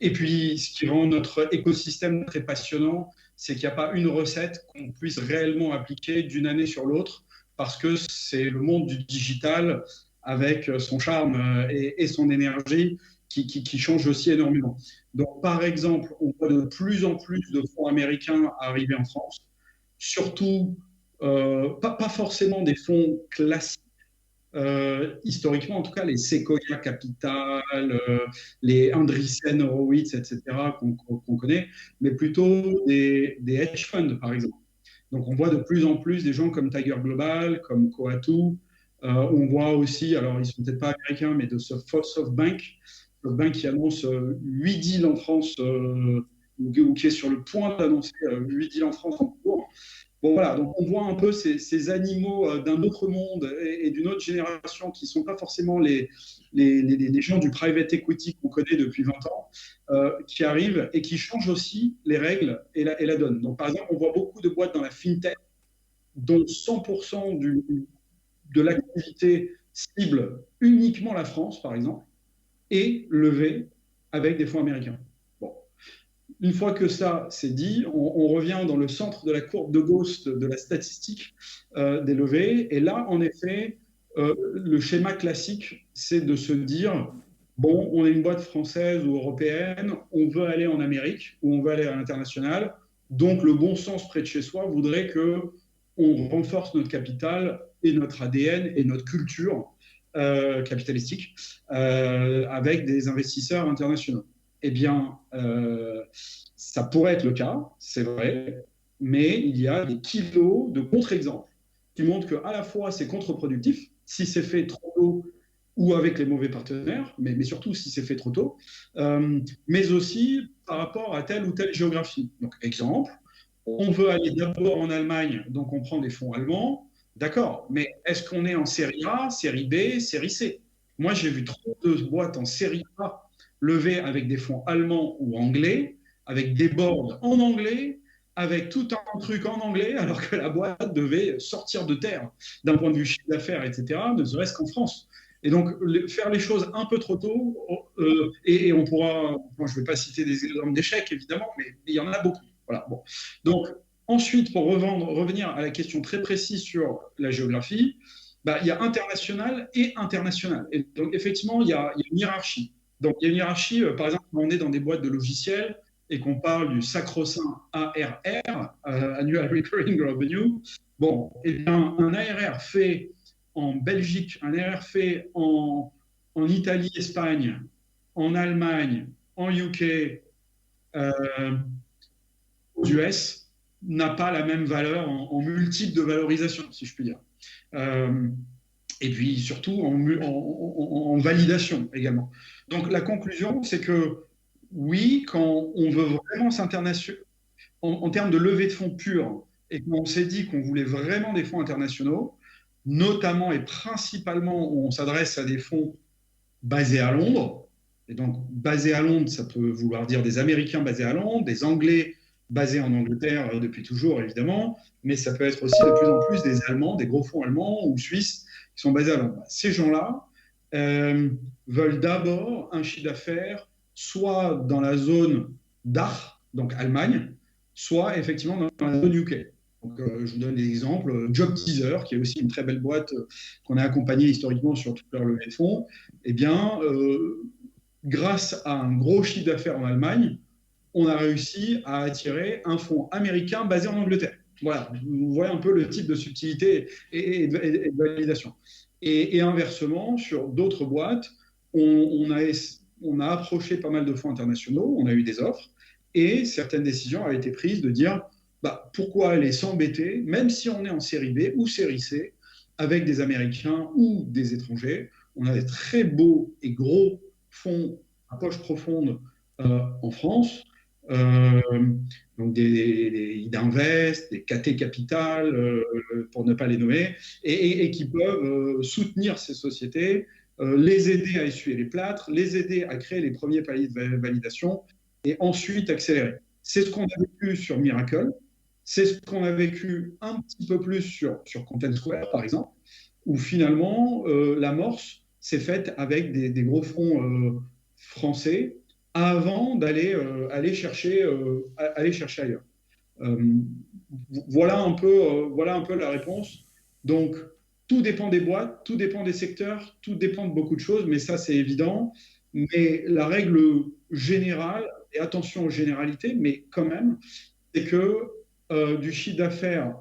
Et puis, ce qui rend notre écosystème très passionnant, c'est qu'il n'y a pas une recette qu'on puisse réellement appliquer d'une année sur l'autre, parce que c'est le monde du digital avec son charme et son énergie qui change aussi énormément. Donc, par exemple, on voit de plus en plus de fonds américains arriver en France, surtout pas forcément des fonds classiques, historiquement, en tout cas, les Sequoia Capital, les Andreessen Horowitz, etc., qu'on connaît, mais plutôt des hedge funds, par exemple. Donc, on voit de plus en plus des gens comme Tiger Global, comme Coatue. On voit aussi, alors ils ne sont peut-être pas américains, mais de SoftBank, SoftBank qui annonce 8 deals en France, ou qui est sur le point d'annoncer 8 deals en France en cours. Bon, voilà, donc on voit un peu ces animaux d'un autre monde et d'une autre génération qui ne sont pas forcément les gens du private equity qu'on connaît depuis 20 ans, qui arrivent et qui changent aussi les règles et la donne. Donc, par exemple, on voit beaucoup de boîtes dans la fintech dont 100% de l'activité cible uniquement la France, par exemple, et levée avec des fonds américains. Une fois que ça c'est dit, on revient dans le centre de la courbe de Gauss de la statistique des levées. Et là, en effet, le schéma classique, c'est de se dire, bon, on est une boîte française ou européenne, on veut aller en Amérique ou on veut aller à l'international. Donc, le bon sens près de chez soi voudrait qu'on renforce notre capital et notre ADN et notre culture capitalistique avec des investisseurs internationaux. Eh bien, ça pourrait être le cas, c'est vrai, mais il y a des kilos de contre-exemples qui montrent qu'à la fois c'est contre-productif, si c'est fait trop tôt ou avec les mauvais partenaires, mais surtout si c'est fait trop tôt, mais aussi par rapport à telle ou telle géographie. Donc, exemple, on veut aller d'abord en Allemagne, donc on prend des fonds allemands, d'accord, mais est-ce qu'on est en série A, série B, série C? Moi, j'ai vu trop de boîtes en série A levées avec des fonds allemands ou anglais, avec des boards en anglais, avec tout un truc en anglais, alors que la boîte devait sortir de terre d'un point de vue chiffre d'affaires, etc., ne serait-ce qu'en France. Et donc, faire les choses un peu trop tôt, et on pourra, moi, je ne vais pas citer des exemples d'échecs, évidemment, mais il y en a beaucoup. Voilà, bon. Donc, ensuite, pour revenir à la question très précise sur la géographie, bah, il y a international et international. Et donc, effectivement, il y a une hiérarchie. Donc, il y a une hiérarchie, par exemple, quand on est dans des boîtes de logiciels et qu'on parle du sacro-saint ARR, Annual Recurring Revenue, bon, eh bien, un ARR fait en Belgique, un ARR fait en Italie, Espagne, en Allemagne, en UK, aux US, n'a pas la même valeur en multiple de valorisation, si je puis dire. Et puis surtout en validation également. Donc la conclusion, c'est que oui, quand on veut vraiment s'internationaliser, en termes de levée de fonds pure, et qu'on s'est dit qu'on voulait vraiment des fonds internationaux, notamment et principalement on s'adresse à des fonds basés à Londres, et donc basés à Londres, ça peut vouloir dire des Américains basés à Londres, des Anglais basés en Angleterre depuis toujours évidemment, mais ça peut être aussi de plus en plus des Allemands, des gros fonds allemands ou suisses qui sont basés à Londres. Ces gens-là veulent d'abord un chiffre d'affaires soit dans la zone DACH, donc Allemagne, soit effectivement dans la zone UK. Donc, je vous donne des exemples. JobTeaser, qui est aussi une très belle boîte qu'on a accompagnée historiquement sur toute leur levée de fonds, eh bien, grâce à un gros chiffre d'affaires en Allemagne, on a réussi à attirer un fonds américain basé en Angleterre. Voilà, vous voyez un peu le type de subtilité et de validation. Et inversement, sur d'autres boîtes, on a approché pas mal de fonds internationaux, on a eu des offres, et certaines décisions ont été prises de dire bah, pourquoi aller s'embêter, même si on est en série B ou série C, avec des Américains ou des étrangers. On a des très beaux et gros fonds à poche profonde en France, donc des Idinvest, des KT Capital, pour ne pas les nommer, et qui peuvent soutenir ces sociétés, les aider à essuyer les plâtres, les aider à créer les premiers paliers de validation, et ensuite accélérer. C'est ce qu'on a vécu sur Miracle, c'est ce qu'on a vécu un petit peu plus sur Content Square, par exemple, où finalement, l'amorce, s'est faite avec des gros fonds français avant d'aller aller chercher ailleurs. Euh, voilà un peu la réponse. Donc, tout dépend des boîtes, tout dépend des secteurs, tout dépend de beaucoup de choses, mais ça, c'est évident. Mais la règle générale, et attention aux généralités, mais quand même, c'est que du chiffre d'affaires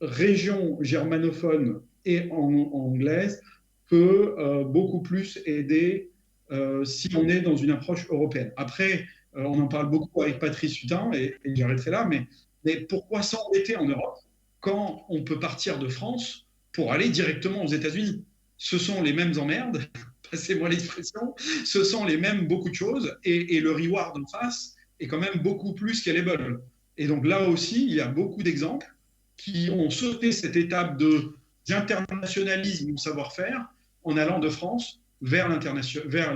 région germanophone et en anglaise peut beaucoup plus aider si on est dans une approche européenne. Après, on en parle beaucoup avec Patrice Hutin, et j'arrêterai là, mais pourquoi s'embêter en Europe quand on peut partir de France pour aller directement aux États-Unis? Ce sont les mêmes emmerdes, passez-moi l'expression, ce sont les mêmes beaucoup de choses, et le reward en face est quand même beaucoup plus scalable. Et donc là aussi, il y a beaucoup d'exemples qui ont sauté cette étape d'internationalisme ou savoir-faire en allant de France vers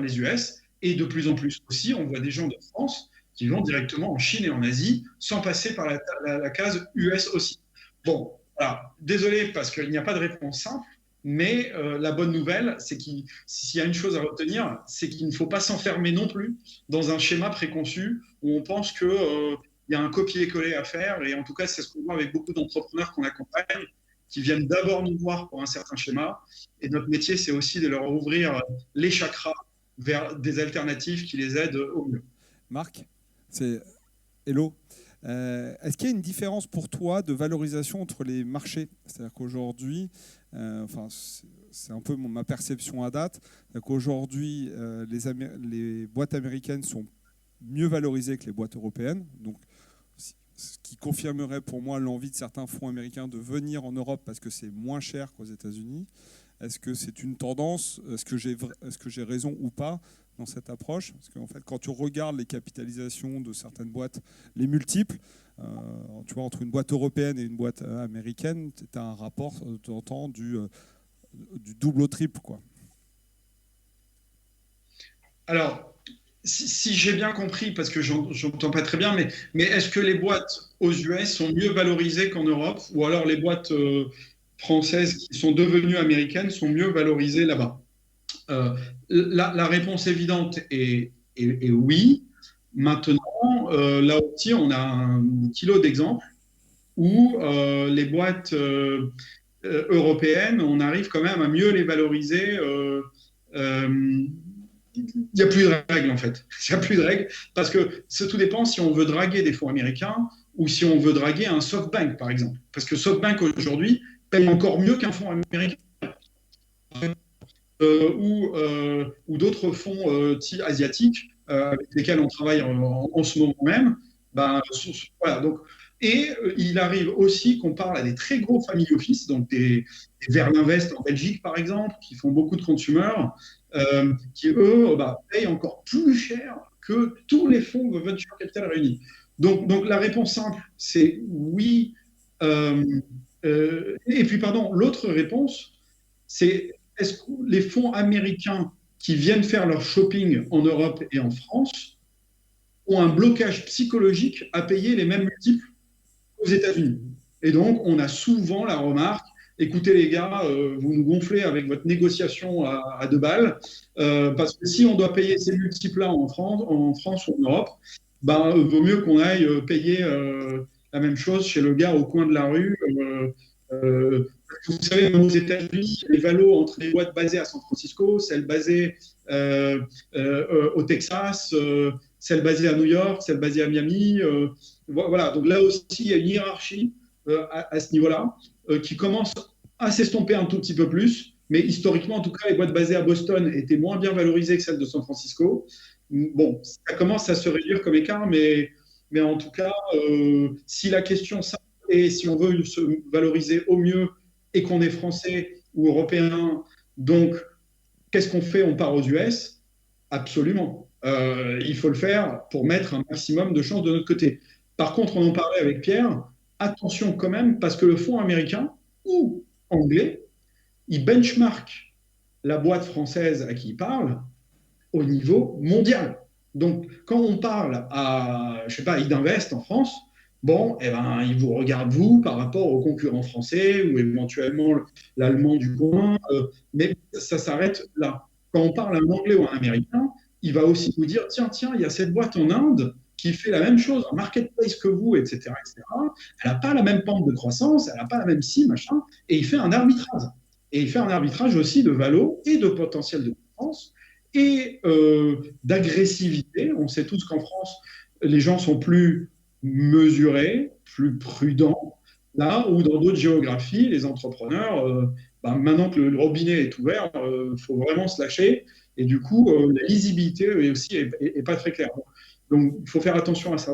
les US. Et de plus en plus aussi, on voit des gens de France qui vont directement en Chine et en Asie sans passer par la case US aussi. Bon, voilà. Désolé parce qu'il n'y a pas de réponse simple, mais la bonne nouvelle, c'est qu'il s'il y a une chose à retenir, c'est qu'il ne faut pas s'enfermer non plus dans un schéma préconçu où on pense qu'il y a un copier-coller à faire. Et en tout cas, c'est ce qu'on voit avec beaucoup d'entrepreneurs qu'on accompagne, qui viennent d'abord nous voir pour un certain schéma. Et notre métier, c'est aussi de leur ouvrir les chakras vers des alternatives qui les aident au mieux. Marc, c'est hello. Est-ce qu'il y a une différence pour toi de valorisation entre les marchés? C'est-à-dire qu'aujourd'hui, c'est un peu ma perception à date, qu'aujourd'hui, les boîtes américaines sont mieux valorisées que les boîtes européennes. Donc, ce qui confirmerait pour moi l'envie de certains fonds américains de venir en Europe parce que c'est moins cher qu'aux États-Unis. Est-ce que c'est une tendance? Est-ce que j'ai raison ou pas dans cette approche? Parce qu'en fait, quand tu regardes les capitalisations de certaines boîtes, les multiples, tu vois, entre une boîte européenne et une boîte américaine, tu as un rapport de temps en temps du double au triple, quoi. Alors, si j'ai bien compris, parce que j'entends pas très bien, mais est-ce que les boîtes aux US sont mieux valorisées qu'en Europe, ou alors les boîtes françaises qui sont devenues américaines sont mieux valorisées là-bas? La réponse évidente est oui. Maintenant, là aussi, on a un kilo d'exemples où les boîtes européennes, on arrive quand même à mieux les valoriser. Il n'y a plus de règles, en fait. Il n'y a plus de règles parce que tout dépend si on veut draguer des fonds américains ou si on veut draguer un SoftBank, par exemple. Parce que SoftBank, aujourd'hui, paye encore mieux qu'un fonds américain. Ou d'autres fonds asiatiques avec lesquels on travaille en ce moment même. Voilà, donc, et il arrive aussi qu'on parle à des très gros family office, donc des Verlinvest en Belgique, par exemple, qui font beaucoup de consumers, qui, eux, payent encore plus cher que tous les fonds de venture capital réunis. Donc la réponse simple, c'est oui. Et puis, pardon, l'autre réponse, c'est est-ce que les fonds américains qui viennent faire leur shopping en Europe et en France ont un blocage psychologique à payer les mêmes multiples aux États-Unis? Et donc, on a souvent la remarque, écoutez les gars, vous nous gonflez avec votre négociation à 2 balles, parce que si on doit payer ces multiples-là en France ou en Europe, vaut mieux qu'on aille payer la même chose chez le gars au coin de la rue. Vous savez, aux États-Unis, les valos entre les boîtes basées à San Francisco, celles basées au Texas, celles basées à New York, celles basées à Miami. Voilà, donc là aussi, il y a une hiérarchie à ce niveau-là qui commence à s'estomper un tout petit peu plus. Mais historiquement, en tout cas, les boîtes basées à Boston étaient moins bien valorisées que celles de San Francisco. Bon, ça commence à se réduire comme écart, mais en tout cas, si la question est si on veut se valoriser au mieux et qu'on est français ou européen, donc qu'est-ce qu'on fait? On part aux US? Absolument. Il faut le faire pour mettre un maximum de chances de notre côté. Par contre, on en parlait avec Pierre, attention quand même, parce que le fonds américain ou anglais, il benchmark la boîte française à qui il parle au niveau mondial. Donc, quand on parle à, je sais pas, Idinvest en France, bon, il vous regarde, vous, par rapport aux concurrents français ou éventuellement l'allemand du coin, mais ça s'arrête là. quand on parle un anglais ou un américain, il va aussi vous dire, tiens, il y a cette boîte en Inde qui fait la même chose en marketplace que vous, etc. etc. Elle n'a pas la même pente de croissance, elle n'a pas la même cible, machin, et il fait un arbitrage. Et il fait un arbitrage aussi de valo et de potentiel de croissance et d'agressivité. On sait tous qu'en France, les gens sont plus mesurés, plus prudents, là où dans d'autres géographies, les entrepreneurs, maintenant que le robinet est ouvert, il faut vraiment se lâcher. Et du coup, la lisibilité aussi est pas très claire. Donc, il faut faire attention à ça.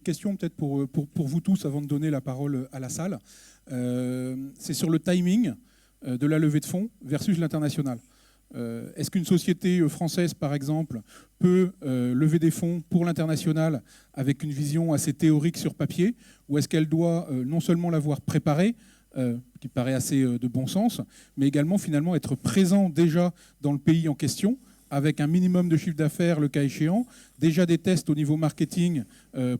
Question peut-être pour vous tous avant de donner la parole à la salle. C'est sur le timing de la levée de fonds versus l'international. Est-ce qu'une société française, par exemple, peut lever des fonds pour l'international avec une vision assez théorique sur papier, ou est-ce qu'elle doit non seulement l'avoir préparée, qui paraît assez de bon sens, mais également finalement être présent déjà dans le pays en question, avec un minimum de chiffre d'affaires, le cas échéant, déjà des tests au niveau marketing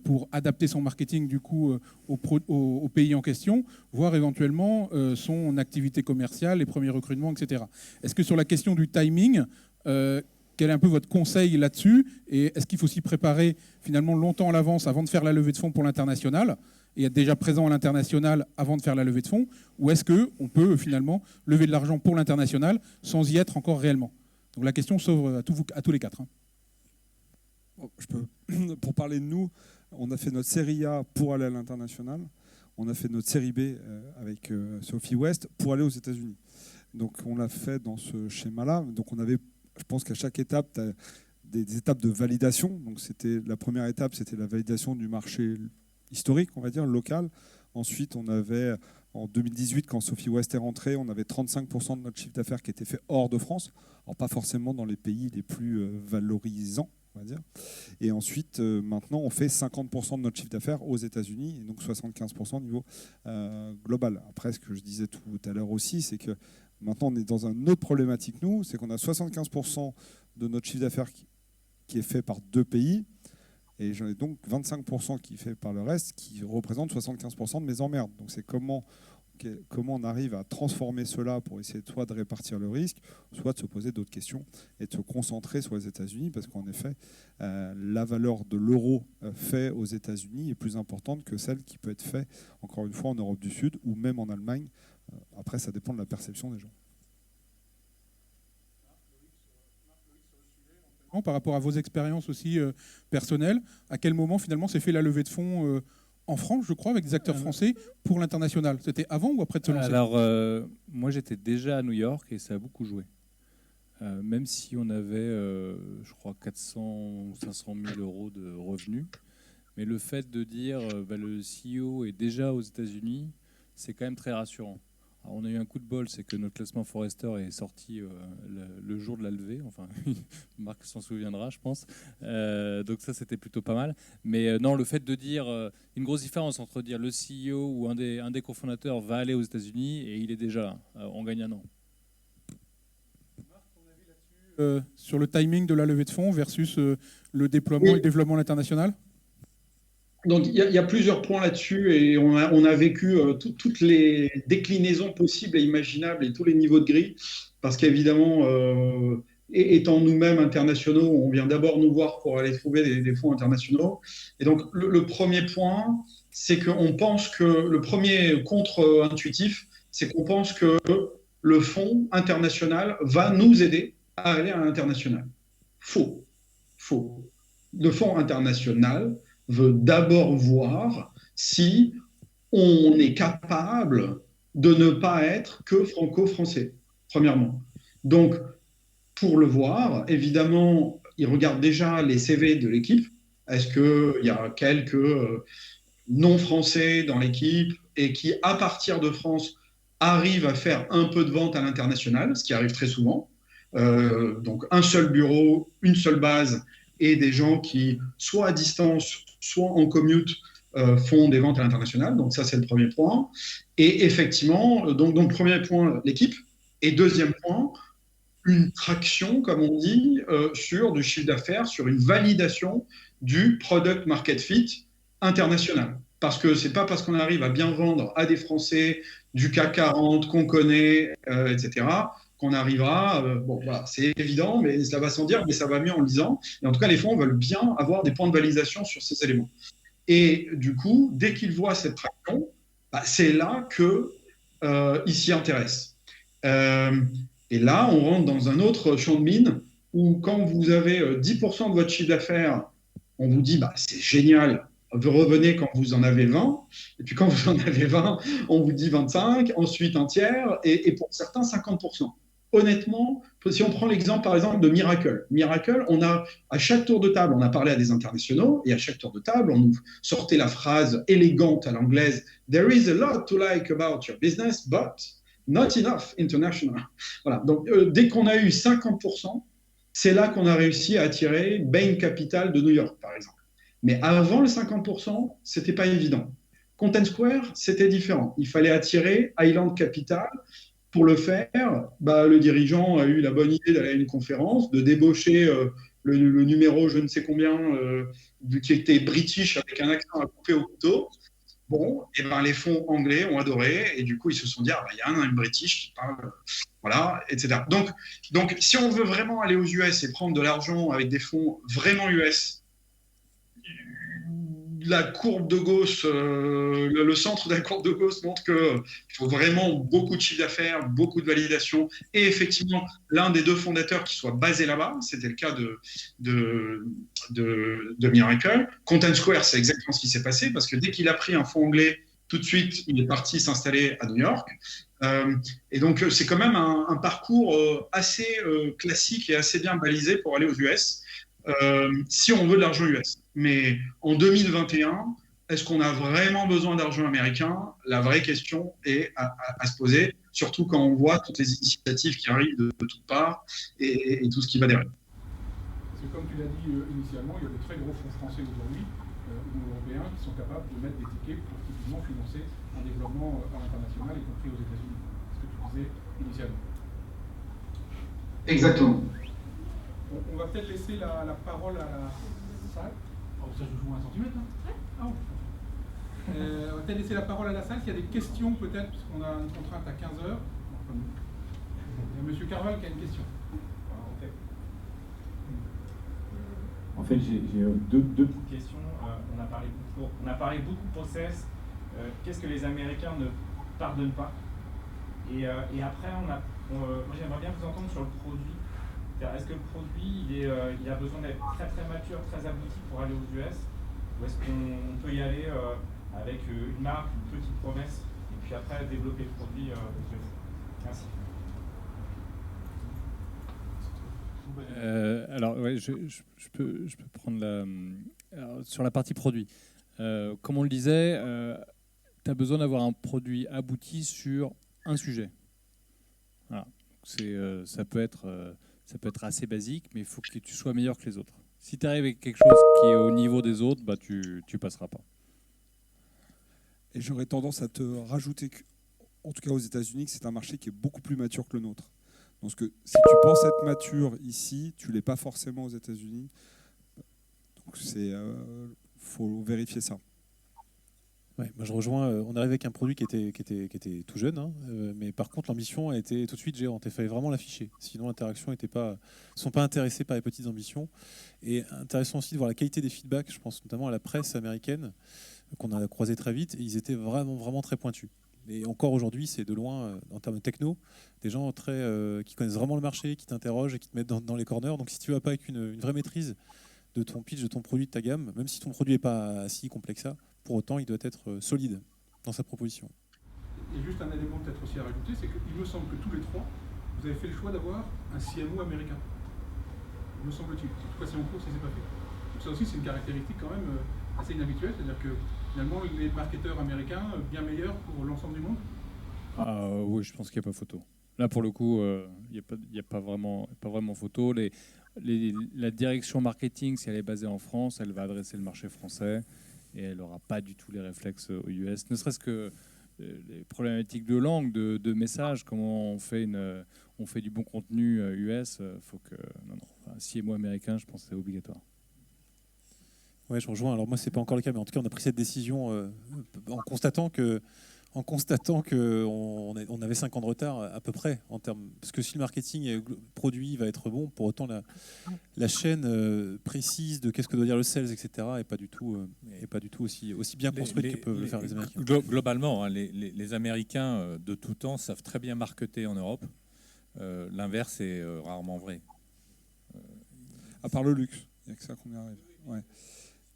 pour adapter son marketing du coup au pays en question, voire éventuellement son activité commerciale, les premiers recrutements, etc. Est-ce que sur la question du timing, quel est un peu votre conseil là-dessus? Et est-ce qu'il faut s'y préparer finalement longtemps à l'avance avant de faire la levée de fonds pour l'international et être déjà présent à l'international avant de faire la levée de fonds? Ou est-ce qu'on peut finalement lever de l'argent pour l'international sans y être encore réellement? Donc la question s'ouvre à tous les quatre. Pour parler de nous, on a fait notre série A pour aller à l'international. On a fait notre série B avec Sophie West pour aller aux États-Unis. Donc on l'a fait dans ce schéma-là. Donc on avait, je pense qu'à chaque étape, des étapes de validation. Donc c'était la première étape, c'était la validation du marché historique, on va dire, local. Ensuite, on avait en 2018, quand Sophie West est rentrée, on avait 35% de notre chiffre d'affaires qui était fait hors de France. Alors pas forcément dans les pays les plus valorisants, on va dire. Et ensuite, maintenant, on fait 50% de notre chiffre d'affaires aux États-Unis, et donc 75% au niveau global. Après, ce que je disais tout à l'heure aussi, c'est que maintenant, on est dans une autre problématique, nous, c'est qu'on a 75% de notre chiffre d'affaires qui est fait par 2 pays, et j'en ai donc 25% qui est fait par le reste, qui représente 75% de mes emmerdes. Donc c'est comment on arrive à transformer cela pour essayer soit de répartir le risque, soit de se poser d'autres questions et de se concentrer sur les États-Unis, parce qu'en effet, la valeur de l'euro fait aux États-Unis est plus importante que celle qui peut être faite, encore une fois, en Europe du Sud ou même en Allemagne. Après, ça dépend de la perception des gens. Par rapport à vos expériences aussi personnelles, à quel moment finalement s'est fait la levée de fonds en France, je crois, avec des acteurs français pour l'international? C'était avant ou après de se lancer? Alors, moi j'étais déjà à New York et ça a beaucoup joué. Même si on avait, je crois, 400 ou 500 000 euros de revenus. Mais le fait de dire le CEO est déjà aux États-Unis, c'est quand même très rassurant. Alors, on a eu un coup de bol, c'est que notre classement Forrester est sorti le jour de la levée. Enfin, Marc s'en souviendra, je pense. Donc ça, c'était plutôt pas mal. Mais non, le fait de dire une grosse différence entre dire le CEO ou un des cofondateurs va aller aux États-Unis et il est déjà là. On gagne un an. Sur le timing de la levée de fonds versus le déploiement et le développement international? Donc, il y a plusieurs points là-dessus et on a vécu toutes les déclinaisons possibles et imaginables et tous les niveaux de grille parce qu'évidemment, étant nous-mêmes internationaux, on vient d'abord nous voir pour aller trouver des fonds internationaux. Et donc, le premier point, c'est qu'on pense que le premier contre-intuitif, c'est qu'on pense que le fonds international va nous aider à aller à l'international. Faux. Le fonds international veut d'abord voir si on est capable de ne pas être que franco-français, premièrement. Donc, pour le voir, évidemment, il regarde déjà les CV de l'équipe. Est-ce qu'il y a quelques non-français dans l'équipe et qui, à partir de France, arrivent à faire un peu de vente à l'international, ce qui arrive très souvent. Donc, un seul bureau, une seule base, et des gens qui, soit à distance, soit en commute, font des ventes à l'international. Donc ça, c'est le premier point. Et effectivement, donc premier point, l'équipe. Et deuxième point, une traction, comme on dit, sur du chiffre d'affaires, sur une validation du product market fit international. parce que c'est pas parce qu'on arrive à bien vendre à des Français du CAC 40 qu'on connaît, etc., qu'on arrivera. Bon, voilà, c'est évident, mais ça va sans dire, mais ça va mieux en le disant. Et en tout cas, les fonds veulent bien avoir des points de validation sur ces éléments. Et du coup, dès qu'ils voient cette traction, c'est là qu'ils s'y intéressent. Et là, on rentre dans un autre champ de mine où quand vous avez 10% de votre chiffre d'affaires, on vous dit c'est génial, vous revenez quand vous en avez 20, et puis quand vous en avez 20, on vous dit 25, ensuite un tiers, et pour certains 50%. Honnêtement, si on prend l'exemple par exemple de Miracle, on a à chaque tour de table, on a parlé à des internationaux, et à chaque tour de table, on nous sortait la phrase élégante à l'anglaise, There is a lot to like about your business, but not enough international. Voilà. Donc, dès qu'on a eu 50%, c'est là qu'on a réussi à attirer Bain Capital de New York, par exemple. Mais avant le 50%, c'était pas évident. Content Square, c'était différent. Il fallait attirer Island Capital. Pour le faire, le dirigeant a eu la bonne idée d'aller à une conférence, de débaucher le numéro je ne sais combien, qui était british avec un accent à couper au couteau. Bon, et les fonds anglais ont adoré, et du coup, ils se sont dit, il y a un British qui parle, voilà, etc. Donc, si on veut vraiment aller aux US et prendre de l'argent avec des fonds vraiment US, la courbe de Gauss, le centre de la courbe de Gauss montre qu'il faut vraiment beaucoup de chiffre d'affaires, beaucoup de validation, et effectivement, l'un des deux fondateurs qui soit basé là-bas, c'était le cas de Miracle. Content Square, c'est exactement ce qui s'est passé, parce que dès qu'il a pris un fonds anglais, tout de suite, il est parti s'installer à New York. Et donc, c'est quand même un parcours assez classique et assez bien balisé pour aller aux US, si on veut de l'argent US. Mais en 2021, est-ce qu'on a vraiment besoin d'argent américain? La vraie question est à se poser, surtout quand on voit toutes les initiatives qui arrivent de toutes parts et tout ce qui va derrière. Parce que comme tu l'as dit initialement, il y a de très gros fonds français aujourd'hui, ou européens, qui sont capables de mettre des tickets pour typiquement financer un développement à l'international, y compris aux États-Unis. Ce que tu disais initialement. Exactement. On va peut-être laisser la parole à la salle. Oh, ça je joue 1 centimètre, hein. Ah, on va peut-être laisser la parole à la salle s'il y a des questions peut-être, puisqu'on a une contrainte à 15h. Il y a M. Carval qui a une question. En fait, j'ai deux petites questions. On a parlé beaucoup de process. Qu'est-ce que les Américains ne pardonnent pas? Et après, moi j'aimerais bien vous entendre sur le produit. Est-ce que le produit, il a besoin d'être très très mature, très abouti pour aller aux US? Ou est-ce qu'on peut y aller avec une marque, une petite promesse, et puis après développer le produit aux US? Merci. Alors, ouais, je peux prendre sur la partie produit. Comme on le disait, tu as besoin d'avoir un produit abouti sur un sujet. Voilà. Ça peut être assez basique, mais il faut que tu sois meilleur que les autres. Si tu arrives avec quelque chose qui est au niveau des autres, tu passeras pas. Et j'aurais tendance à te rajouter, en tout cas aux États-Unis, que c'est un marché qui est beaucoup plus mature que le nôtre. Donc si tu penses être mature ici, tu ne l'es pas forcément aux États-Unis. Donc faut vérifier ça. Ouais, moi je rejoins. On arrive avec un produit qui était tout jeune, hein, mais par contre l'ambition a été tout de suite géante. Il fallait vraiment l'afficher. Sinon l'interaction ne sont pas intéressés par les petites ambitions. Et intéressant aussi de voir la qualité des feedbacks. Je pense notamment à la presse américaine qu'on a croisé très vite. Et ils étaient vraiment très pointus. Et encore aujourd'hui, c'est de loin, en termes de techno, des gens qui connaissent vraiment le marché, qui t'interrogent et qui te mettent dans les corners. Donc si tu ne vas pas avec une vraie maîtrise de ton pitch, de ton produit, de ta gamme, même si ton produit n'est pas si complexe que ça, pour autant, il doit être solide dans sa proposition. Et juste un élément peut-être aussi à rajouter, c'est qu'il me semble que tous les trois, vous avez fait le choix d'avoir un CMO américain. Me semble-t-il. En tout cas, c'est en cours si ce n'est pas fait. Donc ça aussi, c'est une caractéristique quand même assez inhabituelle, c'est-à-dire que finalement, les marketeurs américains, bien meilleurs pour l'ensemble du monde. Oui, je pense qu'il n'y a pas photo. Là, pour le coup, il n'y a pas vraiment photo. La direction marketing, si elle est basée en France, elle va adresser le marché français et elle n'aura pas du tout les réflexes aux US. Ne serait-ce que les problématiques de langue, de message, comment on fait du bon contenu US, faut que un CMO américain, je pense que c'est obligatoire. Ouais, je rejoins. Alors moi, c'est pas encore le cas, mais en tout cas, on a pris cette décision en constatant que on avait 5 ans de retard à peu près en termes, parce que si le marketing et le produit va être bon, pour autant la chaîne précise de qu'est-ce que doit dire le sales, etc. est pas du tout aussi bien construite que peuvent le faire les Américains. Globalement, hein, les Américains de tout temps savent très bien marketer en Europe. L'inverse est rarement vrai. À part le luxe, il n'y a que ça qu'on y arrive. Ouais.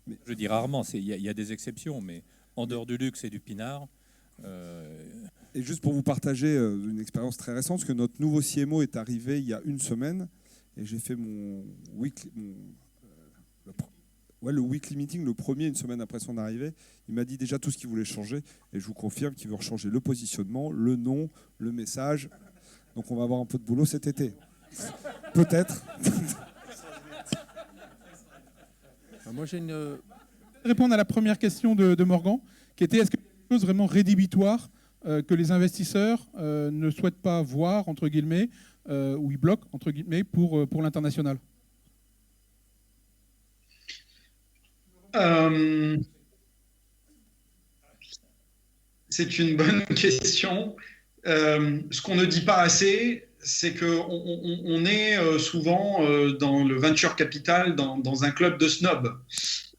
Mais, je dis rarement, il y a des exceptions, mais en dehors du luxe et du pinard. Et juste pour vous partager une expérience très récente, parce que notre nouveau CMO est arrivé il y a une semaine, et j'ai fait le weekly meeting, le premier, une semaine après son arrivée. Il m'a dit déjà tout ce qu'il voulait changer, et je vous confirme qu'il veut rechanger le positionnement, le nom, le message. Donc on va avoir un peu de boulot cet été. Peut-être. Moi, j'ai une... Répondre à la première question de Morgan, qui était est-ce que quelque chose vraiment rédhibitoire que les investisseurs ne souhaitent pas voir, entre guillemets, ou ils bloquent, entre guillemets, pour l'international? C'est une bonne question. Ce qu'on ne dit pas assez, c'est qu'on est souvent dans le venture capital, dans un club de snobs,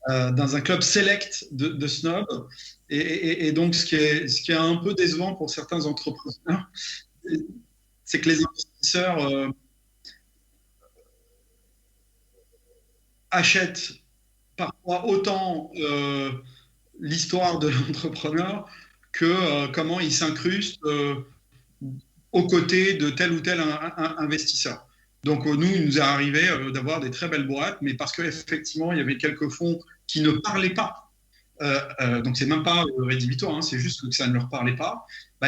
dans un club select de snobs. Et donc, ce qui est un peu décevant pour certains entrepreneurs, c'est que les investisseurs achètent parfois autant l'histoire de l'entrepreneur que comment il s'incruste aux côtés de tel ou tel investisseur. Donc nous, il nous est arrivé d'avoir des très belles boîtes, mais parce qu'effectivement, il y avait quelques fonds qui ne parlaient pas. Donc c'est même pas rédhibitoire, hein, c'est juste que ça ne leur parlait pas.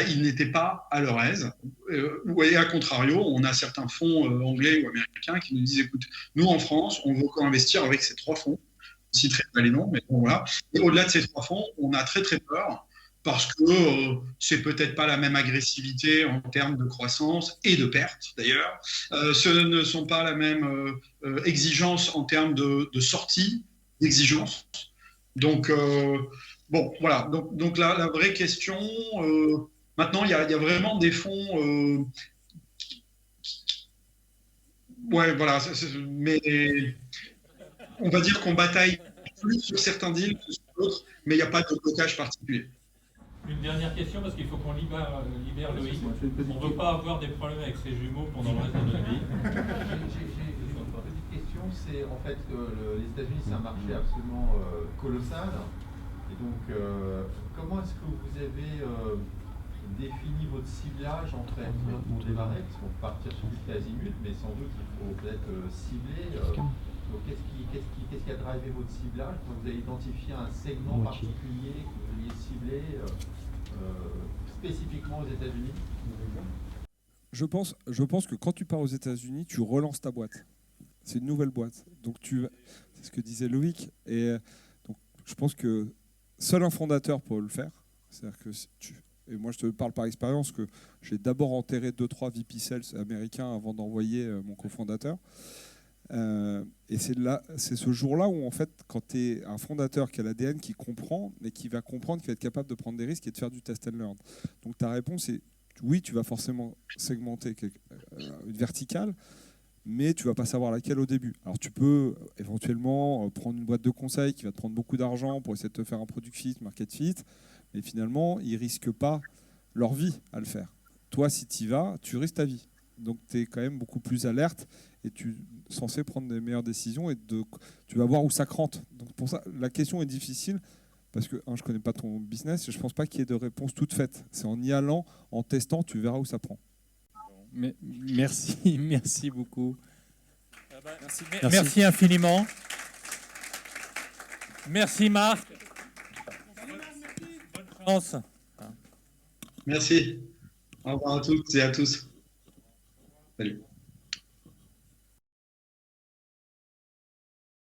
Ils n'étaient pas à leur aise. Et à contrario, on a certains fonds anglais ou américains qui nous disent écoute, nous en France, on veut co-investir avec ces 3 fonds. Je ne citerai pas les noms, mais bon voilà. Et au-delà de ces 3 fonds, on a très très peur parce que c'est peut-être pas la même agressivité en termes de croissance et de perte d'ailleurs. Ce ne sont pas la même exigence en termes de sortie, d'exigence. Donc, bon, voilà. Donc la vraie question, maintenant, il y a vraiment des fonds... ouais, voilà. Mais on va dire qu'on bataille plus sur certains deals que sur d'autres, mais il n'y a pas de blocage particulier. Une dernière question, parce qu'il faut qu'on libère Loïc. On ne veut pas avoir des problèmes avec ses jumeaux pendant le reste de notre vie. J'ai une petite question, c'est en fait les États-Unis, c'est un marché absolument colossal. Et donc, comment est-ce que vous avez défini votre ciblage en fait pour démarrer? Parce qu'on peut partir sur du quasi-mut, mais sans doute il faut peut-être cibler. Donc, qu'est-ce qui a drivé votre ciblage? Vous avez identifié un segment particulier que vous vouliez cibler spécifiquement aux États-Unis? Je pense que quand tu pars aux États-Unis, tu relances ta boîte. C'est une nouvelle boîte. Donc c'est ce que disait Loïc. Et donc je pense que seul un fondateur peut le faire. C'est-à-dire que et moi je te parle par expérience que j'ai d'abord enterré 2-3 VP Sales américains avant d'envoyer mon cofondateur. Et c'est ce jour-là où, en fait, quand tu es un fondateur qui a l'ADN, qui comprend, et qui va comprendre, qui va être capable de prendre des risques et de faire du test and learn. Donc ta réponse est oui, tu vas forcément segmenter une verticale, mais tu ne vas pas savoir laquelle au début. Alors tu peux éventuellement prendre une boîte de conseil qui va te prendre beaucoup d'argent pour essayer de te faire un product fit, market fit, mais finalement, ils ne risquent pas leur vie à le faire. Toi, si tu y vas, tu risques ta vie. Donc tu es quand même beaucoup plus alerte et tu es censé prendre des meilleures décisions et tu vas voir où ça crante. Donc pour ça, la question est difficile parce que je ne connais pas ton business et je ne pense pas qu'il y ait de réponse toute faite. C'est en y allant, en testant, tu verras où ça prend. Mais, merci beaucoup. Merci infiniment. Merci Marc. Bonne chance. Merci. Au revoir à toutes et à tous. Salut.